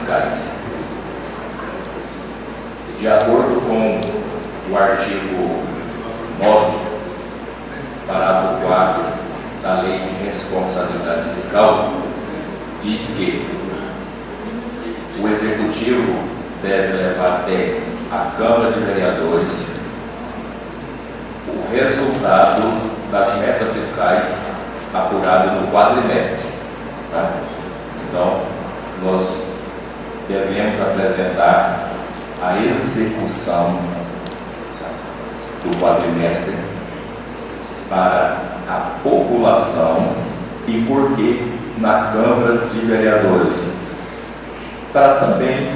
fiscais. De acordo com o artigo 9, parágrafo 4 da Lei de Responsabilidade Fiscal, diz que o Executivo deve levar até a Câmara de Vereadores o resultado das metas fiscais apurado no quadrimestre. Tá? Então, nós devemos apresentar a execução do quadrimestre para a população e por que na Câmara de Vereadores, para também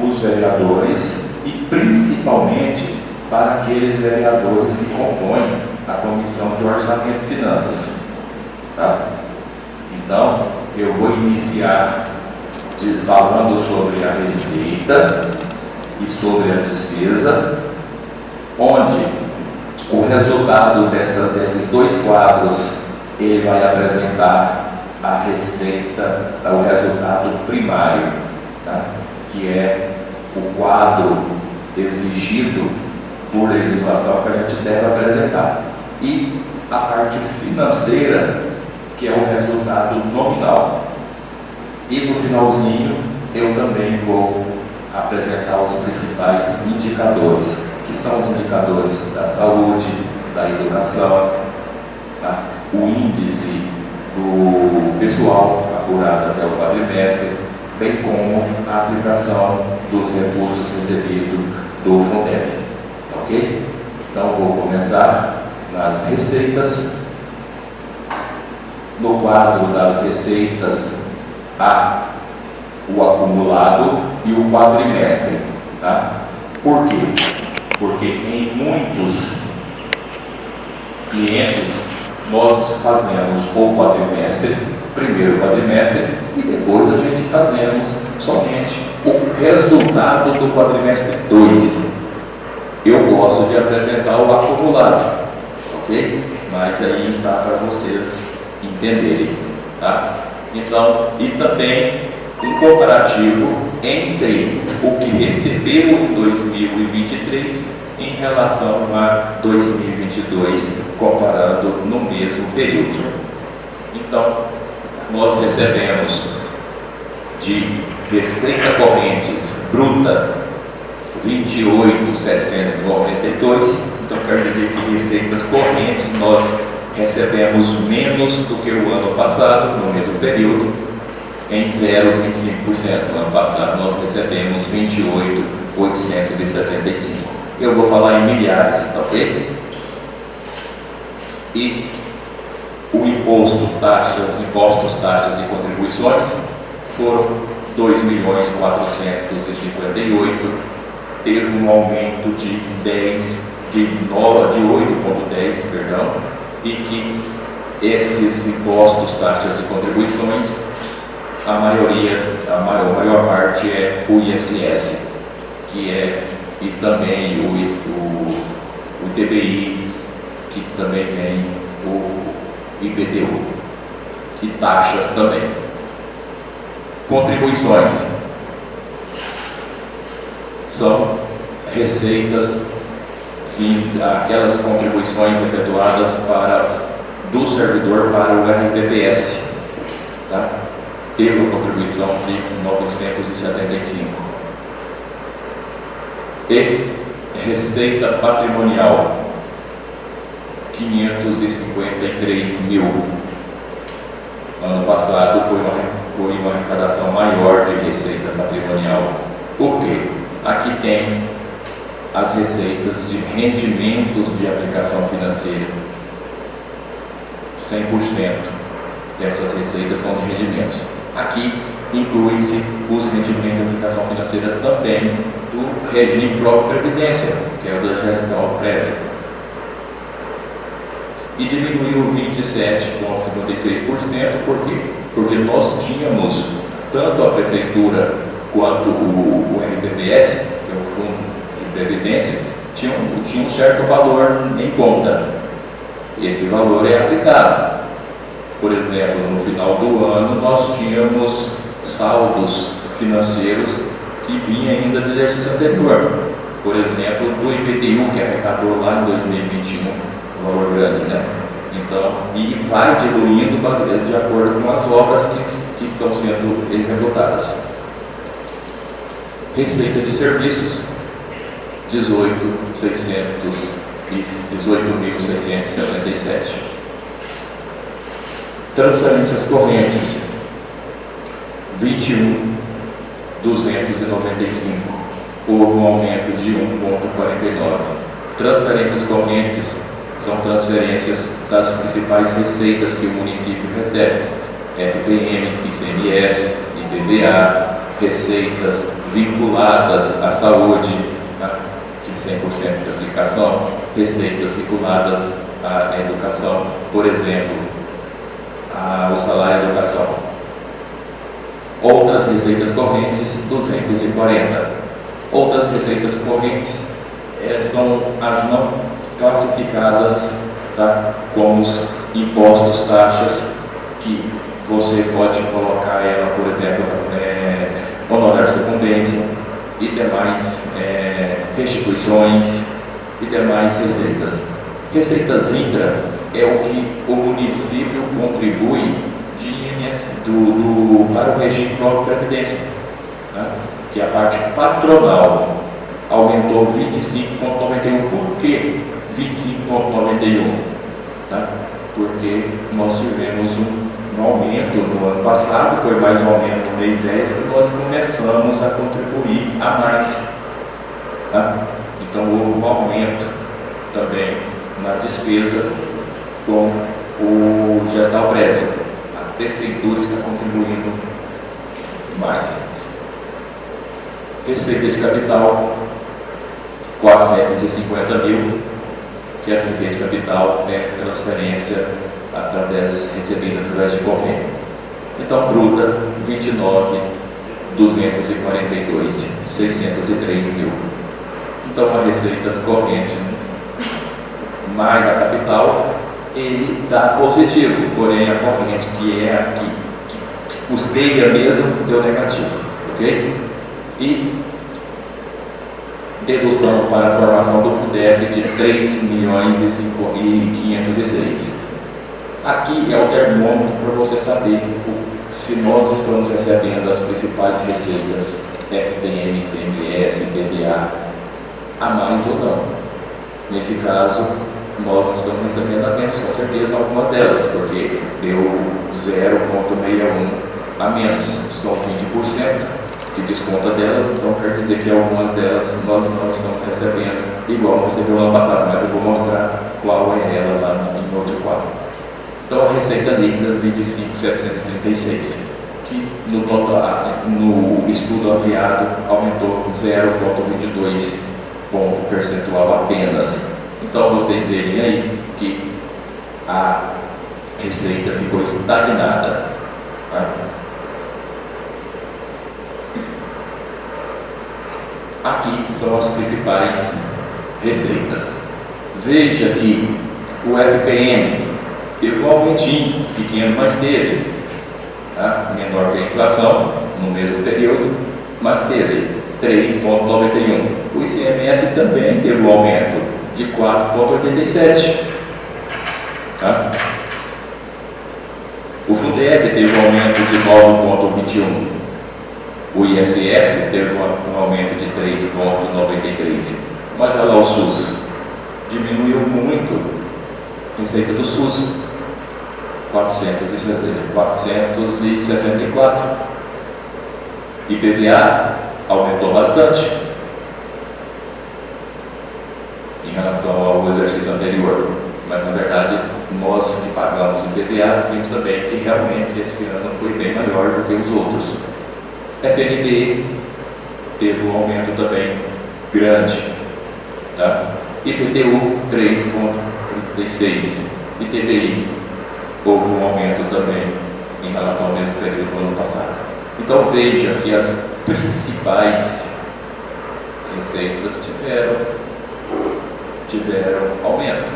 os vereadores e principalmente para aqueles vereadores que compõem a Comissão de Orçamento e Finanças. Tá? Então, eu vou iniciar falando sobre a receita e sobre a despesa, onde o resultado desses dois quadros, ele vai apresentar a receita, o resultado primário, tá? Que é o quadro exigido por legislação que a gente deve apresentar. E a parte financeira, que é o resultado nominal. E no finalzinho, eu também vou apresentar os principais indicadores, que são os indicadores da saúde, da educação, tá? O índice do pessoal apurado até o quadrimestre, bem como a aplicação dos recursos recebidos do Fundeb. Ok? Então, vou começar nas receitas. No quadro das receitas, há o acumulado e o quadrimestre. Tá? Por quê? Porque em muitos clientes nós fazemos o quadrimestre, primeiro quadrimestre, e depois a gente fazemos somente o resultado do quadrimestre 2. Eu gosto de apresentar o acumulado, ok? Mas aí está para vocês entenderem, tá? Então, e também um comparativo entre o que recebeu em 2023 em relação a 2022, comparando no mesmo período. Então, nós recebemos de receita correntes bruta 28.792. Então, quer dizer que receitas correntes nós recebemos menos do que o ano passado, no mesmo período, em 0,25%. No ano passado nós recebemos 28.865. Eu vou falar em milhares, tá ok? E o impostos, taxas e contribuições foram 2.458.000, teve um aumento de 8,10, perdão, e que esses impostos, taxas e contribuições, a maior parte é o ISS, que é, e também o ITBI, que também vem o IPTU, e taxas também. Contribuições são receitas, aquelas contribuições efetuadas do servidor para o RPPS, tá? Teve uma contribuição de 975. E receita patrimonial, 553 mil. Ano passado foi uma arrecadação maior de receita patrimonial. Por quê? Aqui tem as receitas de rendimentos de aplicação financeira. 100% dessas receitas são de rendimentos. Aqui inclui-se os rendimentos de aplicação financeira também do regime próprio previdência, que é o da gestão prévia. E diminuiu 27,56%, por quê? Porque nós tínhamos tanto a prefeitura quanto o RPPS, que é o Fundo de Previdência, tinha um certo valor em conta. Esse valor é aplicado. Por exemplo, no final do ano nós tínhamos saldos financeiros que vinham ainda do exercício anterior. Por exemplo, do IPTU, que arrecadou lá em 2021, um valor grande, né? Então, e vai diluindo de acordo com as obras que estão sendo executadas. Receita de serviços, 18.667. Transferências correntes, 21.295. Houve um aumento de 1,49. Transferências correntes são transferências das principais receitas que o município recebe: FPM, ICMS, IPVA, receitas vinculadas à saúde, que 100% de aplicação, receitas vinculadas à educação, por exemplo, o salário de educação. Outras receitas correntes, 240. Outras receitas correntes são as não classificadas, tá, como os impostos, taxas, que você pode colocar ela, por exemplo, honorário de sucumbência e demais restituições e demais receitas. Receitas intra é o que o município contribui de INSS para o regime próprio de previdência, tá? Que a parte patronal aumentou 25,91. Por que 25,91? Tá? Porque nós tivemos um aumento no ano passado, foi mais um aumento no mês 10, que nós começamos a contribuir a mais. Tá? Então houve um aumento também na despesa com o gestal prévio. A prefeitura está contribuindo mais. Receita de capital, 450 mil, que essa receita de capital é transferência recebida através de convênio. Então, bruta, 29.242.603 mil. Então, a receita corrente mais a capital, ele está positivo, porém a corrente, que é a que custeia mesmo, deu negativo, ok? E dedução para a formação do FUDEB de 3.506. Aqui é o termômetro para você saber se nós estamos recebendo as principais receitas FPM, ICMS, IPVA a mais ou não. Nesse caso, nós estamos recebendo a menos, com certeza, alguma delas, porque deu 0,61 a menos, são 20% que desconta delas, então quer dizer que algumas delas nós não estamos recebendo igual você viu no ano passado, mas eu vou mostrar qual é ela lá em outro quadro. Então a receita líquida 25.736, que no estudo ampliado aumentou 0,22 ponto percentual apenas. Então vocês verem aí que a receita ficou estagnada. Tá? Aqui são as principais receitas. Veja que o FPM teve um aumentinho pequeno, mas teve, tá? Menor que a inflação no mesmo período, mas teve 3,91. O ICMS também teve um aumento de 4,87. Tá? O FUDEB teve um aumento de 9,21. O ISS teve um aumento de 3,93. Mas olha lá, o SUS diminuiu muito a receita do SUS, 464. IPVA aumentou bastante em relação ao exercício anterior, mas na verdade nós que pagamos IPVA vimos também que realmente esse ano foi bem maior do que os outros. FNDE teve um aumento também grande, tá? IPTU 3,36. ITBI houve um aumento também em relação ao mesmo período do ano passado. Então veja que as principais receitas tiveram aumento.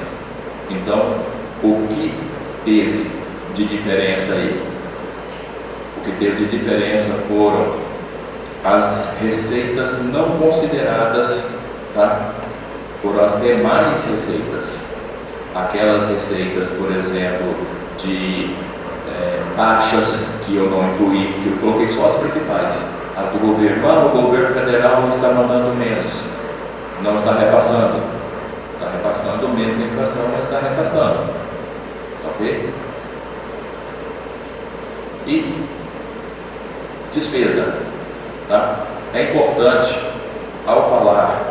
Então, o que teve de diferença aí? O que teve de diferença foram as receitas não consideradas, tá, por as demais receitas. Aquelas receitas, por exemplo, de taxas que eu não incluí, que eu coloquei só as principais. As do governo, o governo federal está mandando menos, não está repassando. Está repassando menos a inflação, mas está repassando. Ok? E despesa. Tá? É importante, ao falar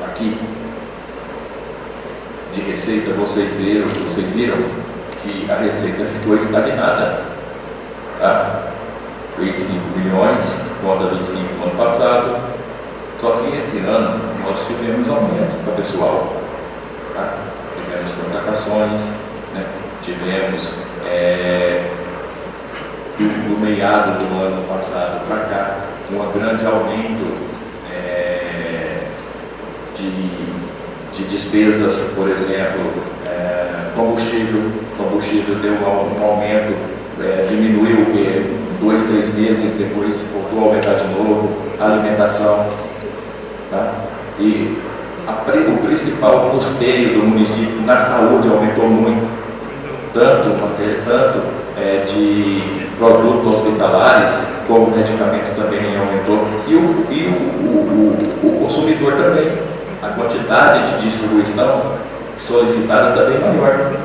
aqui de receita, vocês viram que a receita ficou estagnada. Tá? 25 milhões contra 25 no ano passado. Só que esse ano nós tivemos aumento para o pessoal. Tá? Tivemos contratações, né? Tivemos do meado do ano passado para cá um grande aumento de despesas, por exemplo, combustível deu um aumento, diminuiu o que 2, 3 meses, depois voltou a aumentar de novo, a alimentação, tá? E o principal custeio do município na saúde aumentou muito, tanto de produtos hospitalares, como medicamento também aumentou, e o consumidor também. A quantidade de distribuição solicitada também maior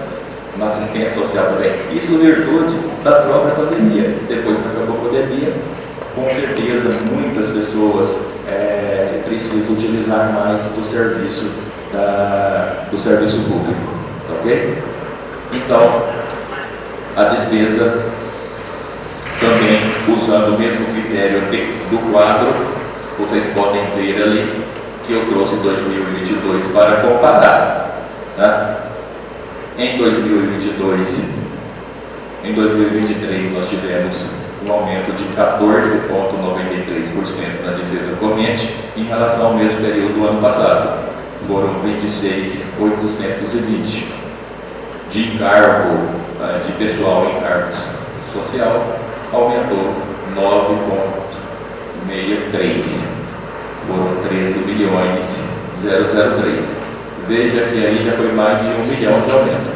na assistência social também. Isso em virtude da própria pandemia. Depois que acabou a pandemia, com certeza muitas pessoas precisam utilizar mais do serviço público. Ok? Então, a despesa também, usando o mesmo critério do quadro, vocês podem ver ali que eu trouxe 2022 para comparar. Tá? Em 2023 nós tivemos um aumento de 14,93% na despesa corrente em relação ao mesmo período do ano passado. Foram 26.820 de encargo, de pessoal em cargos social, aumentou 9,63%. Foram 13.003. Veja que aí já foi mais de 1 milhão de aumento.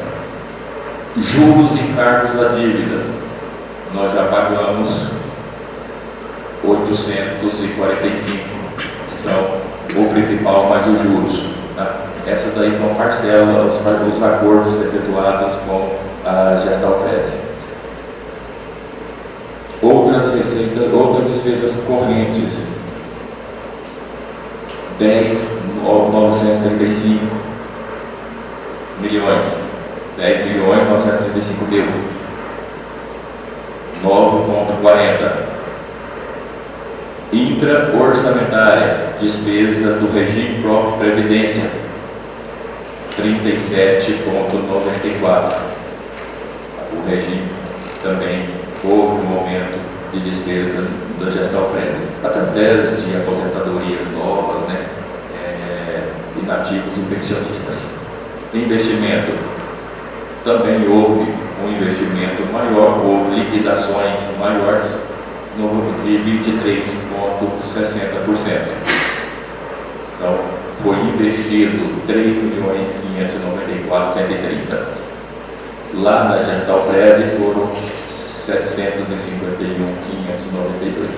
Juros e encargos da dívida, nós já pagamos 845, que são o principal mais os juros. Tá? Essas daí são parcelas, os acordos efetuados com a Gestalprev. Outras receitas, outras despesas correntes, 10.935 milhões, 10.935.000, 9,40. Intra-orçamentária, despesa do regime próprio de previdência, 37,94. O regime também houve um aumento de despesa da Gestalprev, através de aposentadorias novas, né? Inativos e pensionistas. Investimento, também houve um investimento maior, houve liquidações maiores, de 23,60%. Então, foi investido 3.594.130. Lá na Gestalprev foram 751.592.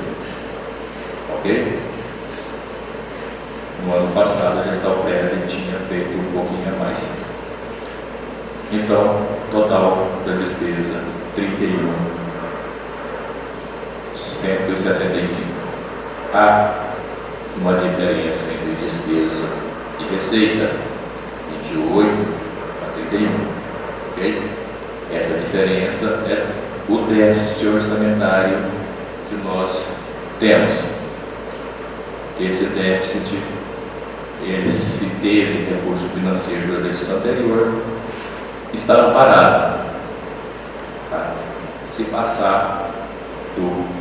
Ok? No ano passado a Gestalprev tinha feito um pouquinho a mais. Então, total da despesa 31.165. Há uma diferença entre despesa e receita de 8 a 31. Ok? Essa diferença é o déficit orçamentário que nós temos. Esse déficit, se teve recurso financeiro do exercício anterior, está amparado. Tá? Se passar do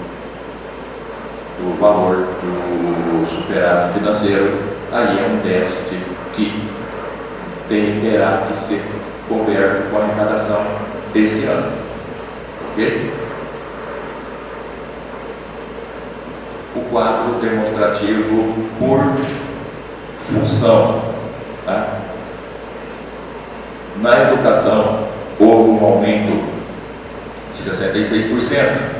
valor do superávit financeiro, aí é um déficit que terá que ser coberto com a arrecadação desse ano. Ok? O quadro demonstrativo por função. Tá? Na educação, houve um aumento de 66%.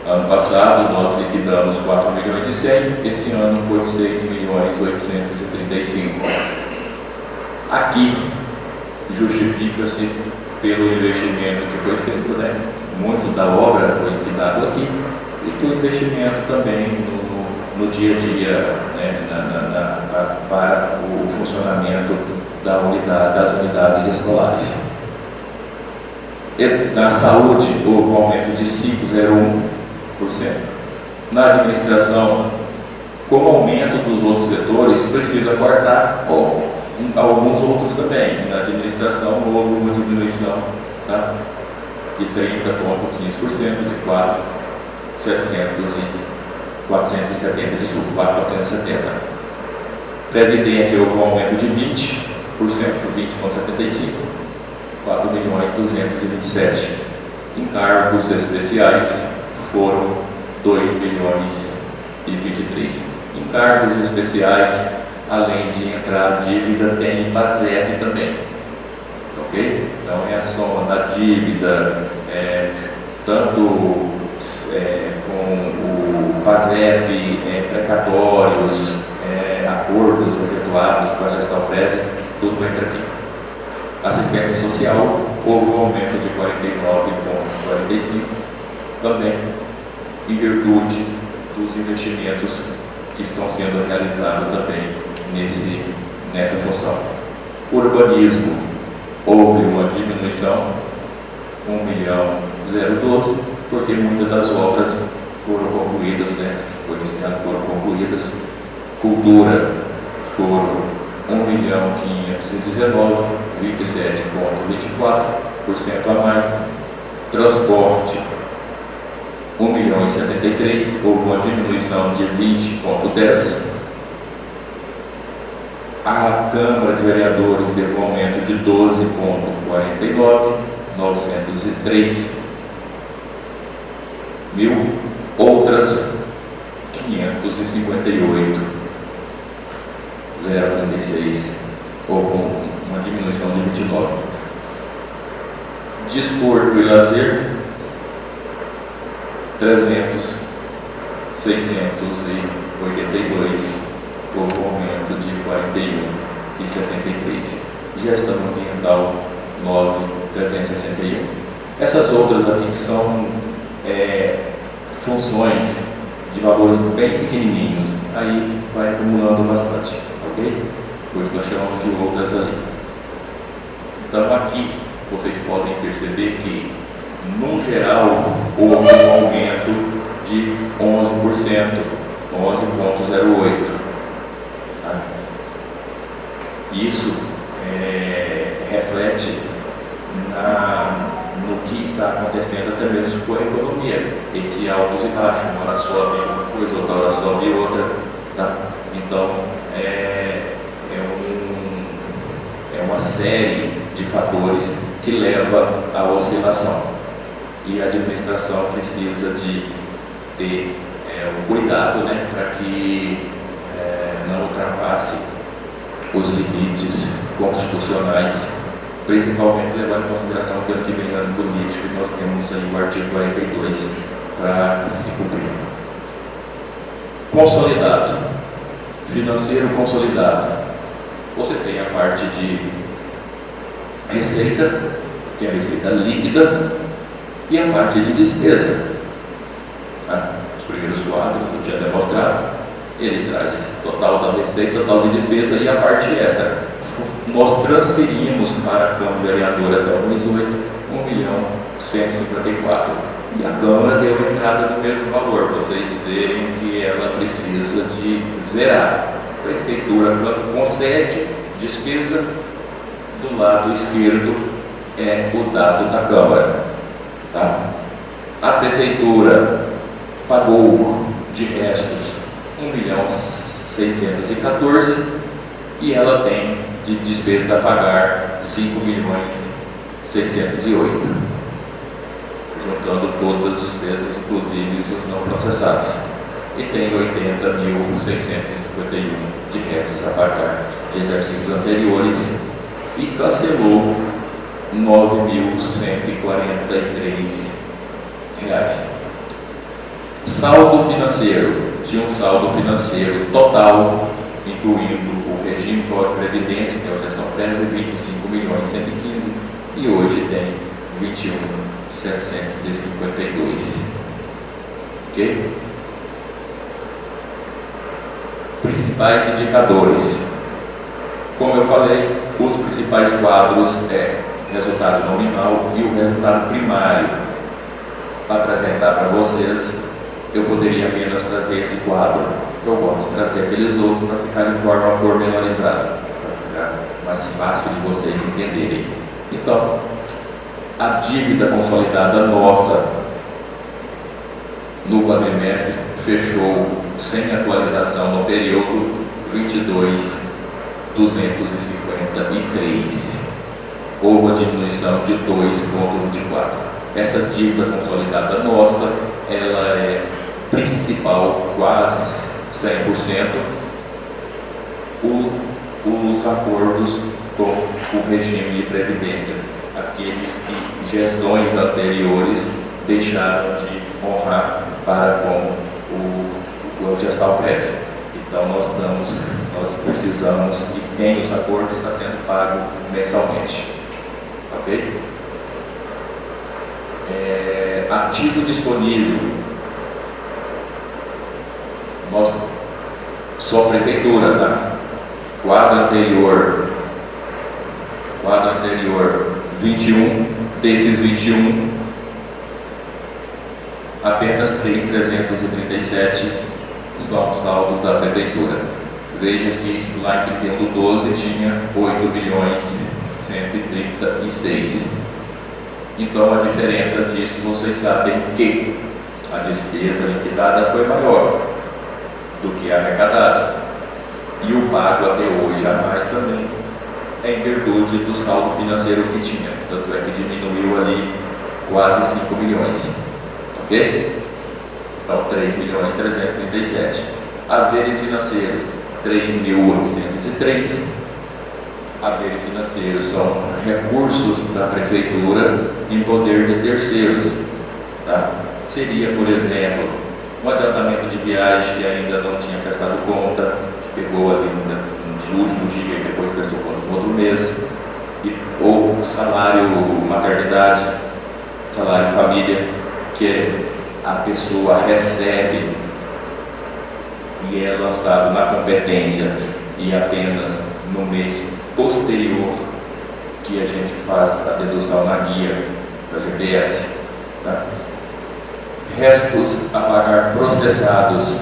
Ano passado, nós liquidamos 4 milhões e 100, esse ano foi 6 milhões 835. Aqui, justifica-se pelo investimento que foi feito, né? Muito da obra foi liquidado aqui, e do investimento também no dia a dia, né? Para o funcionamento das unidades escolares. E na saúde, houve um aumento de 5,01%. Na administração, como aumento dos outros setores, precisa cortar alguns outros também. Na administração, houve uma diminuição, tá? De 30,15%, de 470. Previdência, houve um aumento de 20%, 20,75%, 4.227. Encargos especiais foram 2.023. Encargos especiais, além de entrar a dívida, tem PASEP também. Ok? Então é a soma da dívida, tanto com o PASEP, precatórios, acordos efetuados com a gestão prévia, tudo entra aqui. Assistência social, houve um aumento de 49,45%, também em virtude dos investimentos que estão sendo realizados também nessa função. Urbanismo, houve uma diminuição, 1.012, porque muitas das obras foram concluídas, né? Foram concluídas. Cultura, foram 1.519, 27,24% a mais. Transporte, 1.073, houve uma diminuição de 20,10%. A Câmara de Vereadores teve um aumento de 12,49%, 903 mil. Outras, 558, 0,36, houve uma diminuição de 29. Desporto e lazer, 682, houve um aumento de 41,73. Gestão ambiental, 9,361. Essas outras aqui que são funções de valores bem pequenininhos, aí vai acumulando bastante, ok? Por isso nós chamamos de outras ali. Então aqui vocês podem perceber que, no geral, houve um aumento de 11%, 11,08%. Tá? Isso reflete no que está acontecendo até mesmo com a economia. Esse altos e baixos, uma hora sobe uma coisa, outra hora sobe outra. Tá? Então, é uma série de fatores que leva à oscilação. E a administração precisa de ter um cuidado, né, para que não ultrapasse os limites constitucionais, principalmente levando em consideração que ano que vem, ano político, nós temos aí o artigo 42 para se cumprir. Consolidado, financeiro consolidado. Você tem a parte de receita, que é a receita líquida, e a parte de despesa. Os primeiros quadros eu tinha demonstrado, ele traz total da receita, total de despesa e a parte extra. Nós transferimos para a Câmara Vereadora até 2018 1.154. E a Câmara deu entrada no mesmo valor, vocês verem que ela precisa de zerar. A Prefeitura, quando concede despesa, do lado esquerdo é o dado da Câmara. Tá? A Prefeitura pagou de restos 1.614 e ela tem de despesa a pagar 5.608, juntando todas as despesas, inclusive os não processados. e tem 80.651 de restos a pagar de exercícios anteriores e cancelou R$ 9.143. Saldo financeiro. Tinha um saldo financeiro total, incluindo o regime de previdência, que é a gestão prévia, 25.115, e hoje tem 21.752. Ok? Principais indicadores. Como eu falei, os principais quadros é resultado nominal e o resultado primário. Para apresentar para vocês, eu poderia apenas trazer esse quadro. Eu gosto de trazer aqueles outros para ficar de forma pormenorizada, para ficar mais fácil de vocês entenderem. Então, a dívida consolidada nossa no quadrimestre fechou sem atualização no período 22.253. Houve uma diminuição de 2,24. Essa dívida consolidada nossa, ela é principal, quase 100%, os acordos com o regime de previdência, aqueles que gestões anteriores deixaram de honrar para com o gestal prévio. Então nós precisamos que quem os acordos está sendo pago mensalmente. Ok? Ativo disponível. Só prefeitura, tá? Quadro anterior 21, desses 21, apenas 3.337 são saldos da prefeitura. Veja que lá em 2012 tinha 8.136. Então a diferença disso, vocês sabem que a despesa liquidada foi maior do que a arrecadada. E o pago até hoje a mais também é em virtude do saldo financeiro que tinha. Tanto é que diminuiu ali quase 5 milhões. Ok? Então 3.337. Haveres financeiros, 3.803. Haveres financeiros são recursos da prefeitura em poder de terceiros. Tá? Seria, por exemplo, um adiantamento de viagem que ainda não tinha prestado conta, que pegou ali nos últimos dias e depois prestou conta no outro mês, ou salário maternidade, salário família, que a pessoa recebe e é lançado na competência e apenas no mês posterior que a gente faz a dedução na guia da GPS. Tá? Restos a pagar processados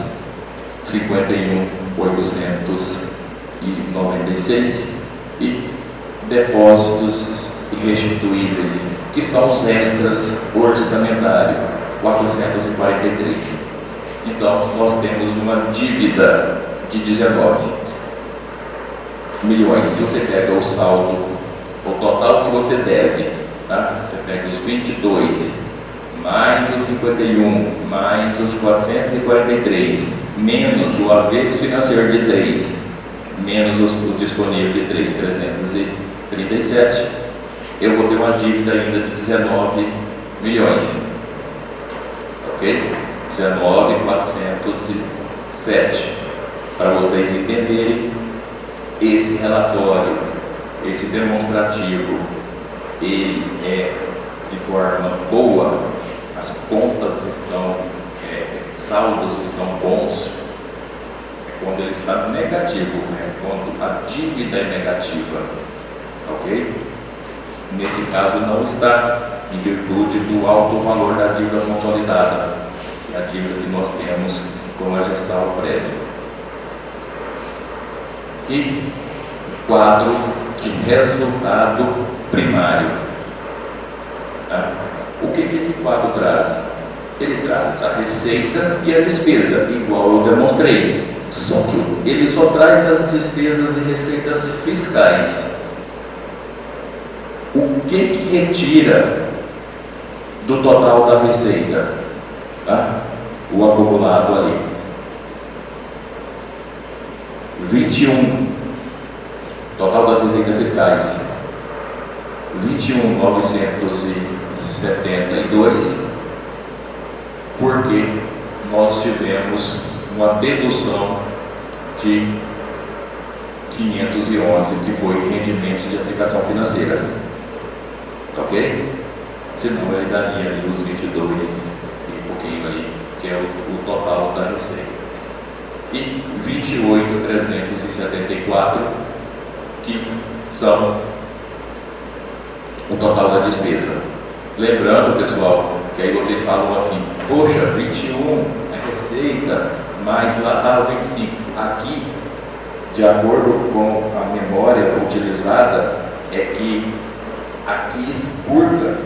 51.896 e depósitos irrestituíveis, que são os extras orçamentários, 443. Então nós temos uma dívida de 19 milhões. Se você pega o saldo, o total que você deve, tá? Você pega os 22 mais os 51 mais os 443 menos o haver financeiro de 3 menos o disponível de 3.337, eu vou ter uma dívida ainda de 19 milhões. Ok? 19.407. Para vocês entenderem, esse relatório, esse demonstrativo, ele é de forma boa, as contas estão, saldos estão bons, é quando ele está negativo, quando a dívida é negativa, ok? Nesse caso não está, em virtude do alto valor da dívida consolidada, que é a dívida que nós temos com a gestão prévia. E quadro de resultado primário. Tá? O que esse quadro traz? Ele traz a receita e a despesa, igual eu demonstrei. Só que ele só traz as despesas e receitas fiscais. O que retira do total da receita? Tá? O acumulado ali. 21, total das receitas fiscais, 21.972, porque nós tivemos uma dedução de 511, que foi rendimentos de aplicação financeira. Ok? Senão ele daria ali os 22 e pouquinho ali, que é o total da receita. E 28.374, que são o total da despesa. Lembrando, pessoal, que aí vocês falam assim: poxa, 21 é receita, mas lá está o 25. Aqui, de acordo com a memória utilizada, é que aqui expurga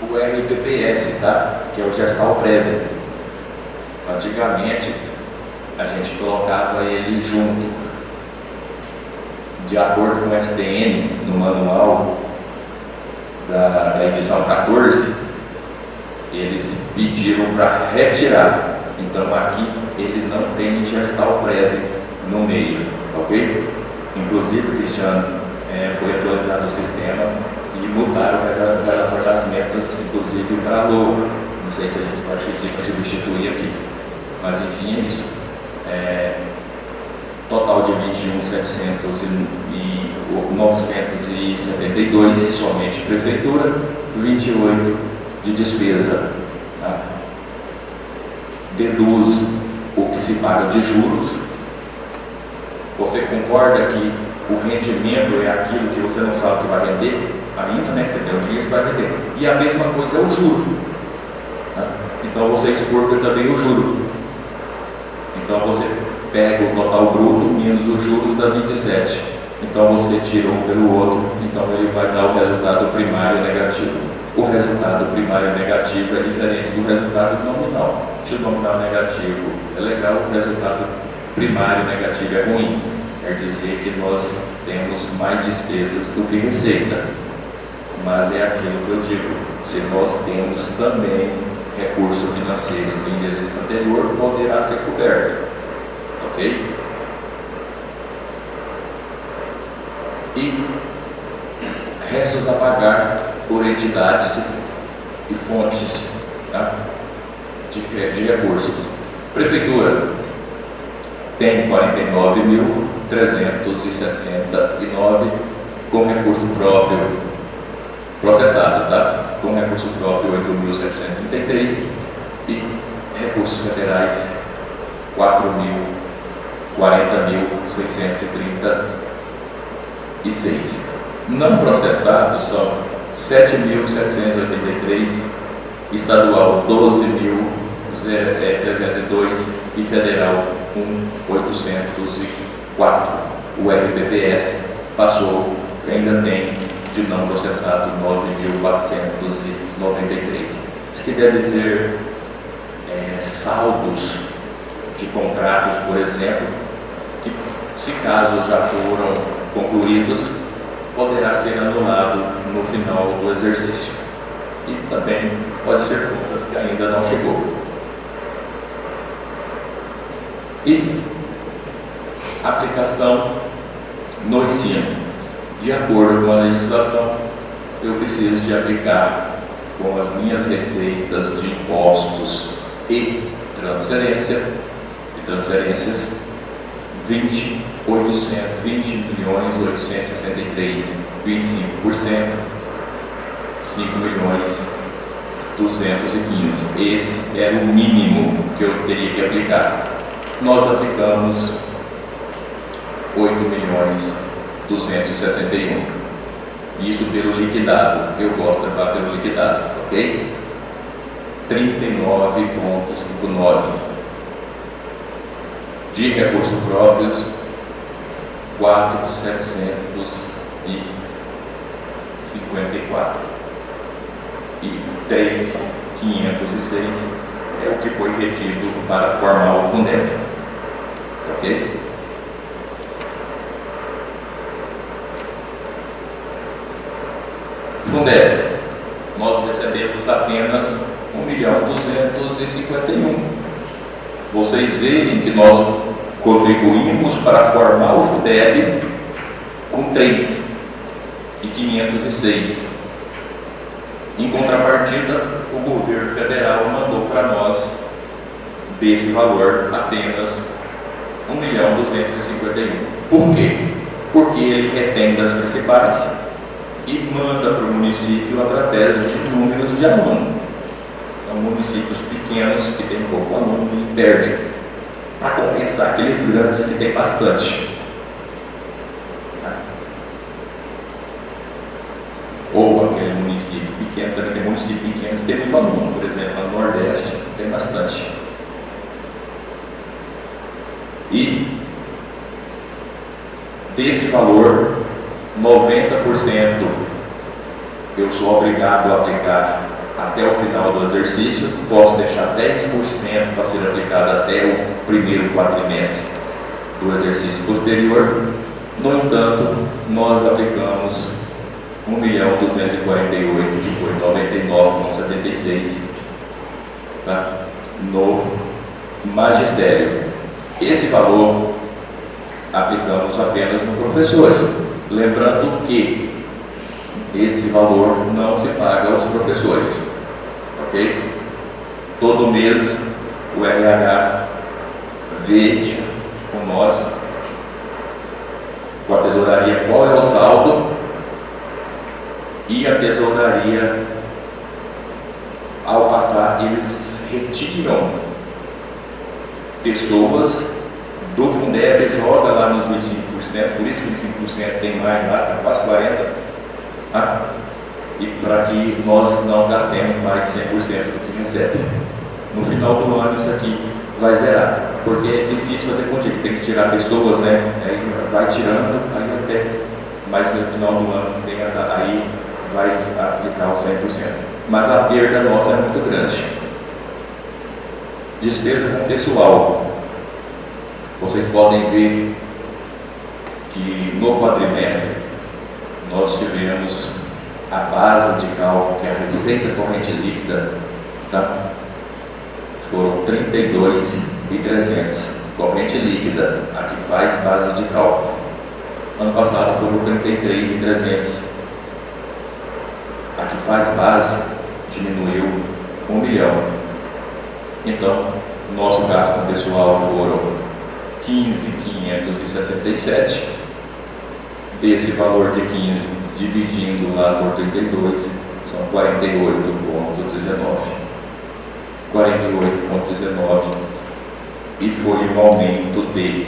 o RPPS, tá? Que é o gestal prévio. Antigamente, a gente colocava ele junto. De acordo com o STN, no manual da edição 14, eles pediram para retirar. Então aqui ele não tem gestal prévio no meio, ok? Inclusive, Cristiano, foi atualizado o sistema e mudaram das metas, inclusive para a LOA. Não sei se a gente pode pedir para substituir aqui, mas enfim, é isso. Total de 21.972 somente prefeitura, 28 de despesa. Tá? Deduz o que se paga de juros. Você concorda que o rendimento é aquilo que você não sabe que vai vender? Ainda, né? Você tem o dinheiro, você vai vender. E a mesma coisa é o juro. Tá? Então você expurga também o juro. Então você pega o total bruto menos os juros dá 27. Então você tira um pelo outro, então ele vai dar o resultado primário negativo. O resultado primário negativo é diferente do resultado nominal. Se o nominal negativo é legal, o resultado primário negativo é ruim. Quer dizer que nós temos mais despesas do que receita. Mas é aquilo que eu digo: se nós temos também recurso financeiro em exercício anterior, poderá ser coberto. Ok? E restos a pagar por entidades e fontes, tá? de recursos. Prefeitura tem 49.369 com recurso próprio processados, tá? Com recurso próprio 8.733 e recursos federais 40.636. Não processados são 7.783, estadual 12.302 e federal 1.804. O RPPS passou, ainda tem de não processado 9.493. Isso que deve dizer saldos de contratos, por exemplo, que, se caso já foram concluídos, poderá ser anulado no final do exercício. E também pode ser contas que ainda não chegou. E aplicação no ensino. De acordo com a legislação, eu preciso de aplicar com as minhas receitas de impostos e transferências 20.863, 25%, 5.215. Esse era o mínimo que eu teria que aplicar. Nós aplicamos 8.261. Isso pelo liquidado. Eu gosto de levar pelo liquidado, ok? 39,59. De recursos próprios, 4.754. E 3.506 é o que foi retido para formar o Fundeb. Ok? Fundeb, nós recebemos apenas 1.251.000. Vocês veem que nós contribuímos para formar o FUDEB com 3.506. Em contrapartida, o governo federal mandou para nós, desse valor, apenas 1.251.000. Por quê? Porque ele retém das principais e manda para o município através de números de aluno. Então, municípios pequenos que têm pouco aluno e perdem, para compensar aqueles grandes que têm bastante. Ou aquele município pequeno, também tem município pequeno que tem muito aluno, por exemplo, no Nordeste tem bastante. E desse valor, 90% eu sou obrigado a aplicar até o final do exercício, posso deixar 10% para ser aplicado até o primeiro quadrimestre do exercício posterior. No entanto, nós aplicamos 1.248.000, que foi 99,76, tá? No magistério. Esse valor aplicamos apenas nos professores, lembrando que esse valor não se paga aos professores, ok? Todo mês o RH vê com nós, com a tesouraria, qual é o saldo, e a tesouraria, ao passar, eles retiram pessoas do Fundeb, joga lá nos 25%, por isso que 25% tem mais lá, está quase 40%, tá? E para que nós não gastemos mais de 100% do que recebe. No final do ano isso aqui vai zerar, porque é difícil fazer contigo, tem que tirar pessoas, né? Aí vai tirando, aí até, mas no final do ano tem, aí vai aplicar os 100%. Mas a perda nossa é muito grande. Despesa com pessoal. Vocês podem ver que no quadrimestre nós tivemos a base de cálculo, que é a receita corrente líquida, tá? Foram 32.300. Corrente líquida, a que faz base de cálculo. Ano passado foram 33.300. A que faz base diminuiu 1 milhão. Então, nosso gasto com pessoal foram 15.567. Desse valor de 15, dividindo lá por 32, são 48,19. 48,19. E foi um aumento de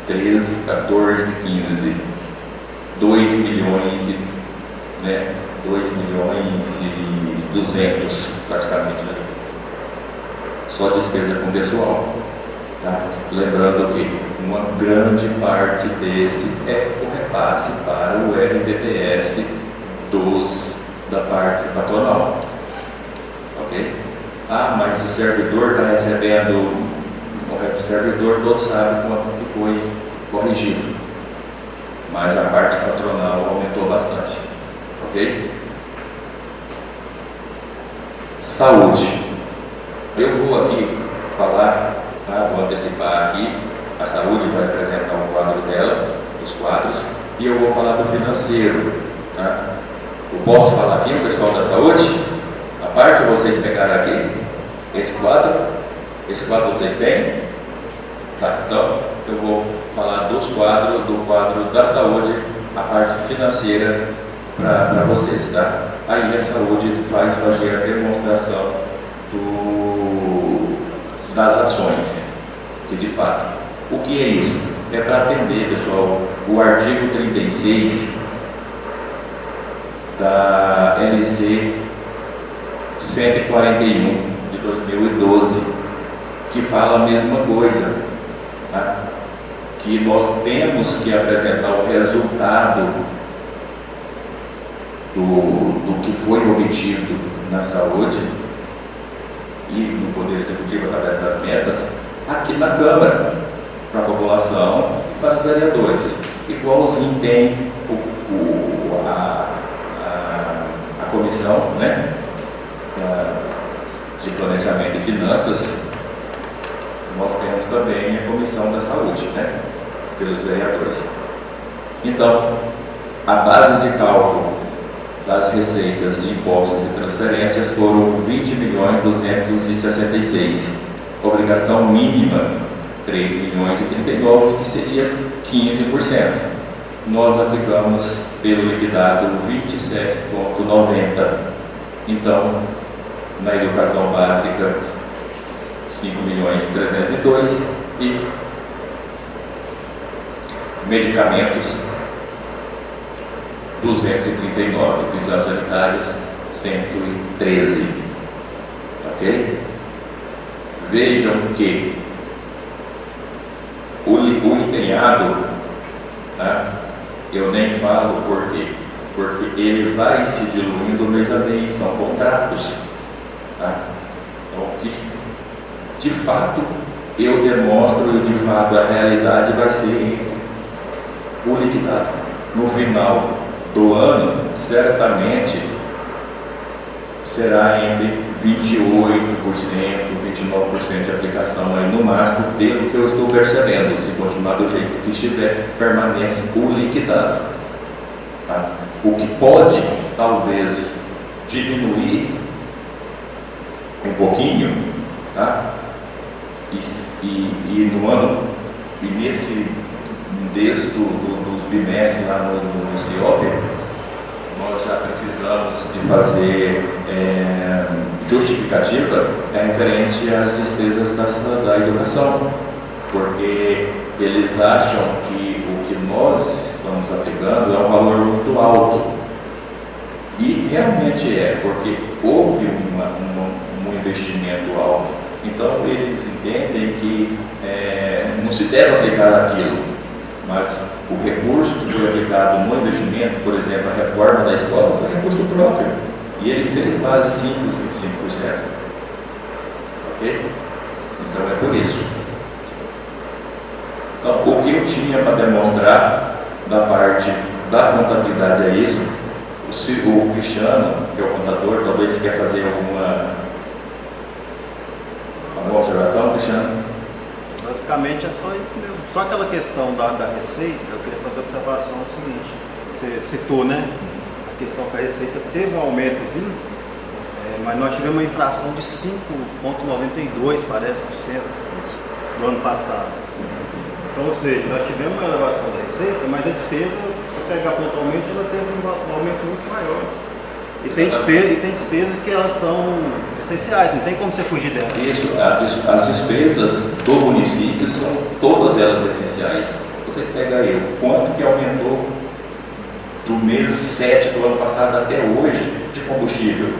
13, 14, 15, 2 milhões, né? 2.200.000 praticamente, né? Só despesa com pessoal, tá? Lembrando que uma grande parte desse é o repasse para o RPPS da parte patronal, ok? Ah, mas o servidor está recebendo, o servidor todos sabem quanto que foi corrigido, mas a parte patronal aumentou bastante, ok? Saúde. Eu vou aqui falar, tá? Vou antecipar aqui, a saúde vai apresentar um quadro dela, os quadros, e eu vou falar do financeiro, tá? Eu posso falar aqui, o pessoal da saúde? A parte vocês pegaram aqui, esse quadro vocês têm? Tá, então eu vou falar dos quadros, do quadro da saúde, a parte financeira para vocês, tá? Aí a saúde vai fazer a demonstração das ações, que de fato, o que é isso? É para atender, pessoal, o artigo 36 da LC 141 de 2012, que fala a mesma coisa, tá? Que nós temos que apresentar o resultado do que foi obtido na saúde e no Poder Executivo através das metas aqui na Câmara, para a população e para os vereadores. Igualzinho tem a comissão, né, de planejamento e finanças, nós temos também a Comissão da Saúde, né? Pelos vereadores. Então, a base de cálculo das receitas de impostos e transferências foram 20.266. Obrigação mínima, 3.039, que seria 15%. Nós aplicamos pelo liquidado 27,90. Então, na educação básica, 5.302 e medicamentos 239, prisões sanitárias 113. Ok? Vejam que o empenhado, né, eu nem falo por quê, porque ele vai se diluindo mês a mês, são contratos. Tá? Então, de fato, eu demonstro e de fato a realidade vai ser o liquidado. No final do ano, certamente será entre 28%, 29% de aplicação aí no máximo, pelo que eu estou percebendo. Se continuar do jeito que estiver, permanece o liquidado. Tá? O que pode, talvez, diminuir um pouquinho, tá? E no ano, e desde do bimestre lá no CIOP, nós já precisamos de fazer justificativa referente às despesas da educação, porque eles acham que o que nós estamos aplicando é um valor muito alto. E realmente é, porque houve um investimento alto. Então eles entendem que não se deve aplicar aquilo, mas o recurso que foi aplicado no investimento, por exemplo, a reforma da escola, foi recurso próprio. E ele fez quase 5,25%. Ok? Então é por isso. Então, o que eu tinha para demonstrar da parte da contabilidade é isso. O Cristiano, que é o contador, talvez você quer fazer alguma observação, Cristiano? Basicamente é só isso mesmo. Só aquela questão da receita, eu queria fazer a observação seguinte. Você citou, né? A questão que a receita teve um aumentozinho, mas nós tivemos uma inflação de 5,92, parece, por cento do ano passado. Então, ou seja, nós tivemos uma elevação da receita, mas a despesa, se pegar pontualmente, ela teve um aumento muito maior. E tem despesas que elas são essenciais, não tem como você fugir delas. Isso, as despesas do município são todas elas essenciais. Você pega aí, o quanto que aumentou do mês 7 do ano passado até hoje de combustível.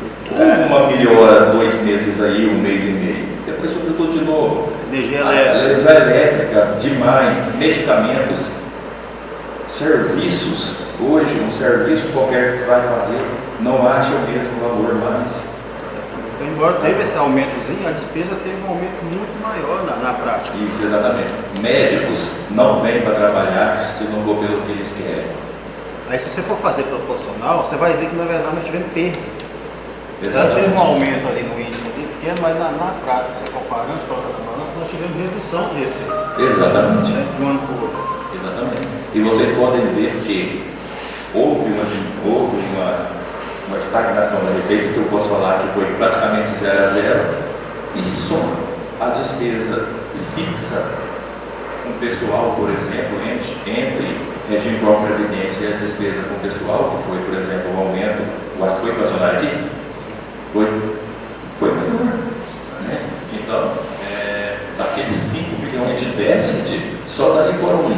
Uma melhora 2 meses aí, 1 mês e meio. Depois subiu tudo de novo. Energia elétrica. Energia elétrica, demais. Medicamentos, serviços. Hoje, um serviço qualquer que vai fazer não acha o mesmo valor mais. Então, embora teve esse aumentozinho, a despesa teve um aumento muito maior na prática. Isso, exatamente. Médicos não vêm para trabalhar se não for pelo que eles querem. Aí, se você for fazer proporcional, você vai ver que, na verdade, nós tivemos perda. Exatamente. Teve um aumento ali no índice ali pequeno, mas na prática, você comparando com a balança, nós tivemos redução desse. Exatamente. De um ano para o outro. Exatamente. E vocês podem ver que houve uma estagnação da receita, que eu posso falar que foi praticamente 0 a 0, e só a despesa fixa com pessoal, por exemplo, entre regime de previdência e a despesa com pessoal, que foi, por exemplo, o aumento, o ato foi equacionário aqui, foi menor. Né? Então, daqueles 5 bilhões de déficit, só dali foram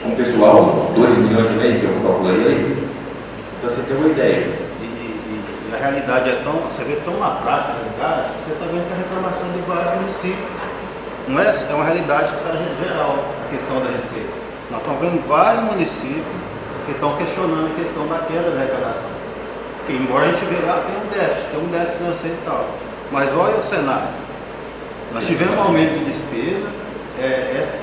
com pessoal 2,5 milhões que eu calculei aí, para você ter uma ideia. E a realidade é tão, você vê tão na prática, que você está vendo que a reclamação de vários municípios não é uma realidade que está geral, a questão da receita. Nós estamos vendo vários municípios que estão questionando a questão da queda da arrecadação. Porque, embora a gente veja, tem um déficit financeiro e tal. Mas olha o cenário. Nós tivemos um aumento de despesa,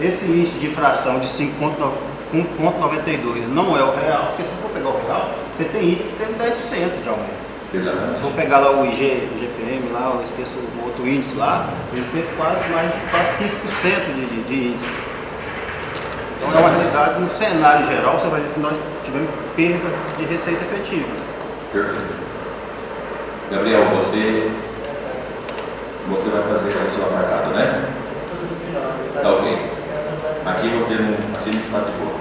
esse índice de inflação de 5,92 não é o real, porque se for pegar o real, você tem índice que tem 10% de aumento. Exatamente. Se for pegar lá o IGPM, lá, eu esqueço o outro índice lá, ele teve quase 15% de índice. Então é uma realidade, no cenário geral, você vai ver que nós tivemos perda de receita efetiva. Perfeito. Gabriel, você vai fazer o seu apartado, né? Tá ok. Aqui você não participou.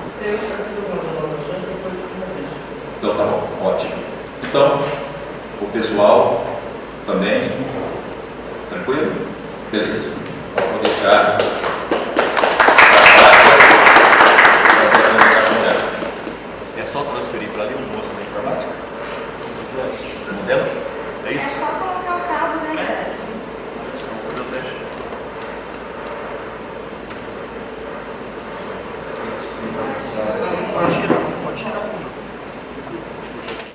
Então tá bom, ótimo. Então, o pessoal também, tranquilo? Beleza. Vou deixar